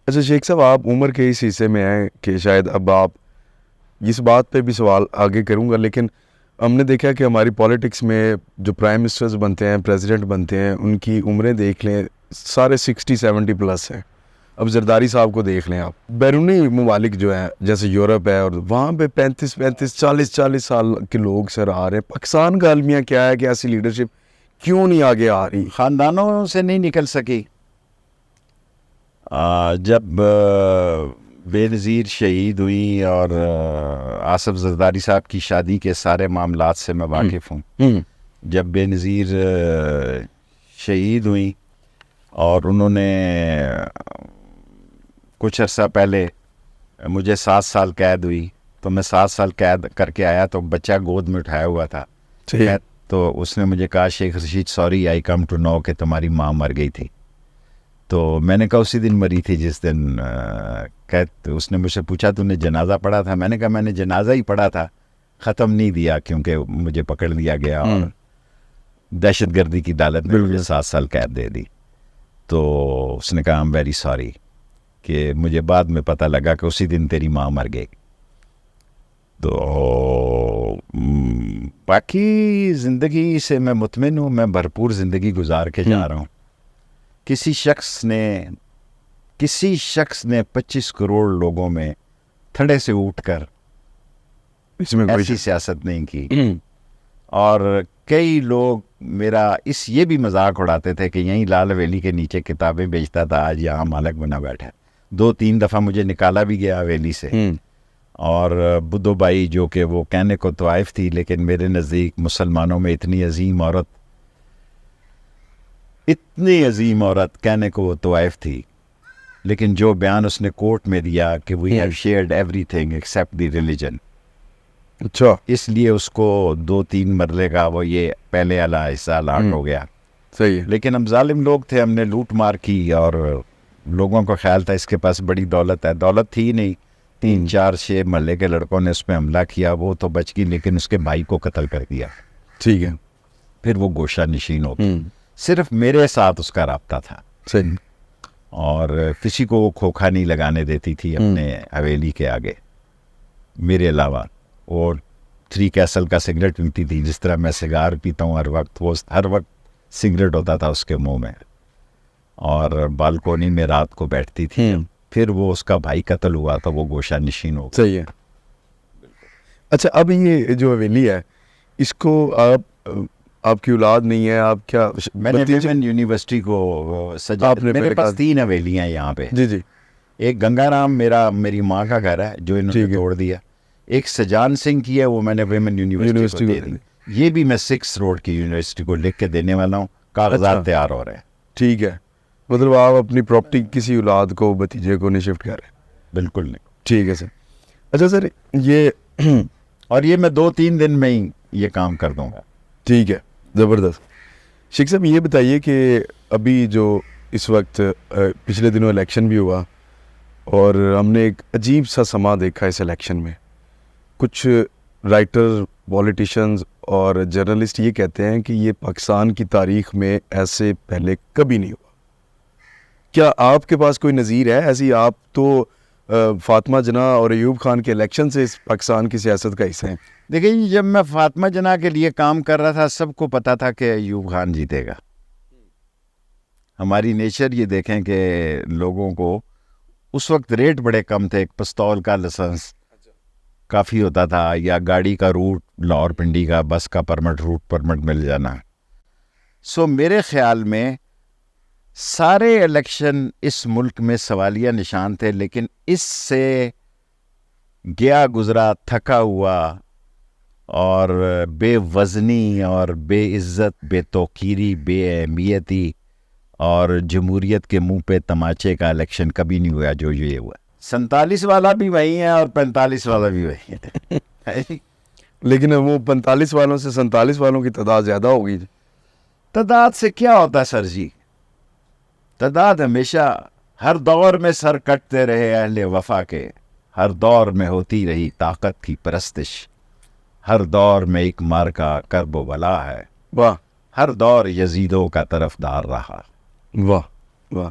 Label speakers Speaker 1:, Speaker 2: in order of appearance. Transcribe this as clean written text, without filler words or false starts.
Speaker 1: اچھا شیخ صاحب، آپ عمر کے اس حصے میں ہیں کہ شاید اب آپ اس بات پہ بھی سوال آگے کروں گا، لیکن ہم نے دیکھا کہ ہماری پالیٹکس میں جو پرائم منسٹرز بنتے ہیں، پریزیڈنٹ بنتے ہیں، ان کی عمریں دیکھ لیں سارے 60-70 پلس ہیں. اب زرداری صاحب کو دیکھ لیں آپ، بیرونی ممالک جو ہیں جیسے یورپ ہے، اور وہاں پہ 35 40 سال کے لوگ سر آ رہے ہیں. پاکستان کا المیہ کیا ہے کہ ایسی لیڈرشپ کیوں نہیں آگے آ رہی؟
Speaker 2: خاندانوں سے نہیں نکل سکی. جب بے نظیر شہید ہوئی اور آصف زرداری صاحب کی شادی کے سارے معاملات سے میں واقف ہوں. جب بے نظیر شہید ہوئی اور انہوں نے کچھ عرصہ پہلے مجھے 7 سال قید ہوئی، تو میں 7 سال قید کر کے آیا تو بچہ گود میں اٹھایا ہوا تھا. تو اس نے مجھے کہا Sheikh Rashid sorry I come to know کہ تمہاری ماں مر گئی تھی. تو میں نے کہا اسی دن مری تھی جس دن اس نے مجھ سے پوچھا تو نے جنازہ پڑھا تھا؟ میں نے کہا میں نے جنازہ ہی پڑھا تھا، ختم نہیں دیا کیونکہ مجھے پکڑ لیا گیا اور دہشت گردی کی عدالت میں مجھے 7 سال قید دے دی. تو اس نے کہا I'm very sorry کہ مجھے بعد میں پتہ لگا کہ اسی دن تیری ماں مر گئی. تو باقی زندگی سے میں مطمئن ہوں، میں بھرپور زندگی گزار کے جا رہا ہوں. کسی شخص نے 25 کروڑ لوگوں میں تھڑے سے اٹھ کر
Speaker 1: اس میں
Speaker 2: ایسی سیاست نہیں کی. اور کئی لوگ میرا یہ بھی مذاق اڑاتے تھے کہ یہیں لال حویلی کے نیچے کتابیں بیچتا تھا، آج یہاں مالک بنا بیٹھا. 2-3 دفعہ مجھے نکالا بھی گیا حویلی سے. اور بدھو بائی جو کہ وہ کہنے کو طوائف تھی، لیکن میرے نزدیک مسلمانوں میں اتنی عظیم عورت کہنے کو وہ طوائف تھی، لیکن جو بیان اس نے کورٹ میں دیا کہ we have shared everything except the religion.
Speaker 1: اچھا،
Speaker 2: اس لیے اس کو 2-3 مرلے کا وہ یہ پہلے والا حصہ الاٹ ہو گیا.
Speaker 1: صحیح ہے.
Speaker 2: لیکن ہم ظالم لوگ تھے، ہم نے لوٹ مار کی اور لوگوں کو خیال تھا اس کے پاس بڑی دولت ہے. دولت تھی نہیں. 3-4-6 محلے کے لڑکوں نے اس پہ حملہ کیا، وہ تو بچ گئی لیکن اس کے بھائی کو قتل کر دیا.
Speaker 1: ٹھیک ہے.
Speaker 2: پھر وہ گوشہ نشین ہو گئی. صرف میرے ساتھ اس کا رابطہ تھا.
Speaker 1: صحیح.
Speaker 2: اور کسی کو وہ کھوکھا نہیں لگانے دیتی تھی اپنے حویلی کے آگے میرے علاوہ. اور 3 کیسل کا سگریٹ پیتی تھی، جس طرح میں سگار پیتا ہوں ہر وقت، وہ ہر وقت سگریٹ ہوتا تھا اس کے منہ میں. اور بالکونی میں رات کو بیٹھتی تھی. پھر وہ اس کا بھائی قتل ہوا تو وہ گوشہ نشین ہو گیا.
Speaker 1: صحیح ہے. اچھا، اب یہ جو حویلی ہے اس کو آپ کی اولاد نہیں ہے، آپ کیا؟
Speaker 2: میں نے ویمن یونیورسٹی کو سجا. میرے پاس 3 حویلیاں یہاں پہ.
Speaker 1: جی.
Speaker 2: ایک گنگا رام میری ماں کا گھر ہے جو انہوں نے توڑ دیا. ایک سجان سنگھ کی ہے، وہ میں نے ویمن یونیورسٹی کو دے دی. یہ بھی میں 6 روڈ کی یونیورسٹی کو لکھ کے دینے والا ہوں. کاغذات تیار ہو رہے ہیں.
Speaker 1: ٹھیک ہے، مطلب آپ اپنی پراپرٹی کسی اولاد کو، بھتیجے کو نہیں شفٹ کر رہے؟
Speaker 2: بالکل نہیں.
Speaker 1: ٹھیک ہے سر. اچھا سر، یہ
Speaker 2: اور یہ میں 2-3 دن میں ہی یہ کام کر دوں گا.
Speaker 1: ٹھیک ہے، زبردست. شیخ صاحب یہ بتائیے کہ ابھی جو اس وقت پچھلے دنوں الیکشن بھی ہوا اور ہم نے ایک عجیب سا سما دیکھا اس الیکشن میں. کچھ رائٹر، پولیٹیشینز اور جرنلسٹ یہ کہتے ہیں کہ یہ پاکستان کی تاریخ میں ایسے پہلے کبھی نہیں ہوا. کیا آپ کے پاس کوئی نظیر ہے ایسی؟ آپ تو فاطمہ جناح اور ایوب خان کے الیکشن سے پاکستان کی سیاست کا حصہ ہیں.
Speaker 2: دیکھیں، جب میں فاطمہ جناح کے لیے کام کر رہا تھا سب کو پتا تھا کہ ایوب خان جیتے گا. ہماری نیچر یہ دیکھیں کہ لوگوں کو اس وقت ریٹ بڑے کم تھے. ایک پستول کا لائسنس کافی ہوتا تھا، یا گاڑی کا روٹ لاہور پنڈی کا، بس کا روٹ پرمٹ مل جانا. سو میرے خیال میں سارے الیکشن اس ملک میں سوالیہ نشان تھے، لیکن اس سے گیا گزرا تھکا ہوا اور بے وزنی اور بے عزت، بے توقیری، بے اہمیتی اور جمہوریت کے منہ پہ تماچے کا الیکشن کبھی نہیں ہوا جو یہ ہوا. 47 والا بھی وہی ہے اور 45 والا بھی وہی ہے.
Speaker 1: لیکن وہ 45 والوں سے 47 والوں کی تعداد زیادہ ہوگی.
Speaker 2: تعداد سے کیا ہوتا ہے سر جی؟ تعداد ہمیشہ ہر دور میں سر کٹتے رہے اہل وفا کے. ہر دور میں ہوتی رہی طاقت کی پرستش. ہر دور میں ایک مارکا کرب و بلا ہے.
Speaker 1: واہ.
Speaker 2: ہر دور یزیدوں کا طرفدار رہا.
Speaker 1: واہ واہ.